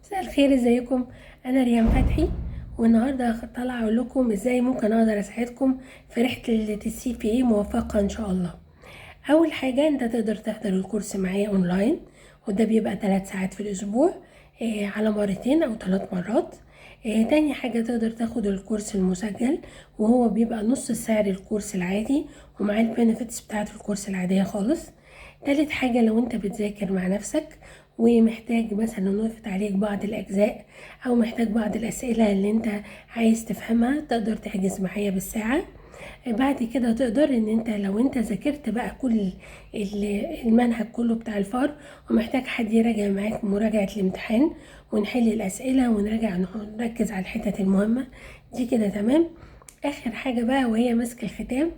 مساء الخير، ازيكم؟ انا ريان فتحي، والنهارده طالعه اقول لكم ازاي ممكن اقدر اساعدكم في رحله السي في اي موفقه ان شاء الله. اول حاجه انت تقدر تحضر الكورس معايا اونلاين، وده بيبقى 3 ساعات في الاسبوع، على مرتين او 3 مرات. تاني حاجة تقدر تاخد الكورس المسجل، وهو بيبقى نص سعر الكورس العادي، ومعاه البنفيتس بتاعت الكورس العادية خالص. تالت حاجة لو انت بتذاكر مع نفسك ومحتاج مثلا نوقفت عليك بعض الأجزاء، أو محتاج بعض الأسئلة اللي انت عايز تفهمها، تقدر تحجز معايا بالساعة. بعد كده تقدر ان انت لو انت ذاكرت بقى كل المنهج كله بتاع الفار، ومحتاج حد يراجع معاك مراجعة الامتحان، ونحل الأسئلة ونراجع نركز على الحتت المهمة دي كده، تمام. اخر حاجة بقى وهي مسك الختام،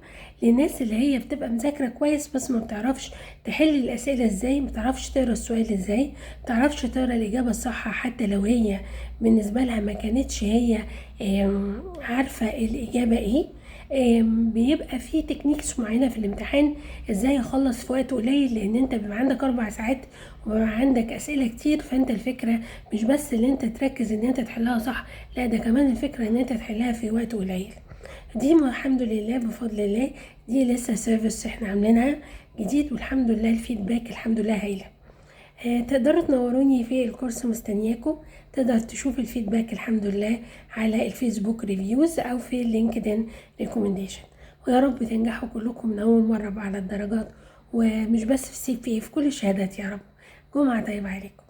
للناس اللي هي بتبقى مذاكرة كويس بس ما بتعرفش تحل الأسئلة ازاي، ما بتعرفش تقرا السؤال ازاي، ما بتعرفش تقرا الإجابة الصح، حتى لو هي بالنسبة لها ما كانتش هي عارفة الإجابة ايه. بيبقى في تكنيكس معينة في الامتحان ازاي اخلص في وقت قليل، لان انت بيبقى عندك 4 ساعات وبيبقى عندك اسئلة كتير. فانت الفكرة مش بس ان انت تركز ان انت تحلها صح، لا ده كمان الفكرة ان انت تحلها في وقت قليل. دي الحمد لله بفضل الله، دي لسه سيرفيس احنا عاملينها جديد، والحمد لله الفيدباك الحمد لله هايله. تقدروا تنوروني في الكورس، مستنياكم. تقدر تشوف الفيدباك الحمد لله على الفيسبوك ريفيوز او في اللينكدين ريكومنديشن. ويا رب تنجحوا كلكم من اول مره على الدرجات، ومش بس في السي في كل الشهادات يا رب. جمعه طيبه عليكم.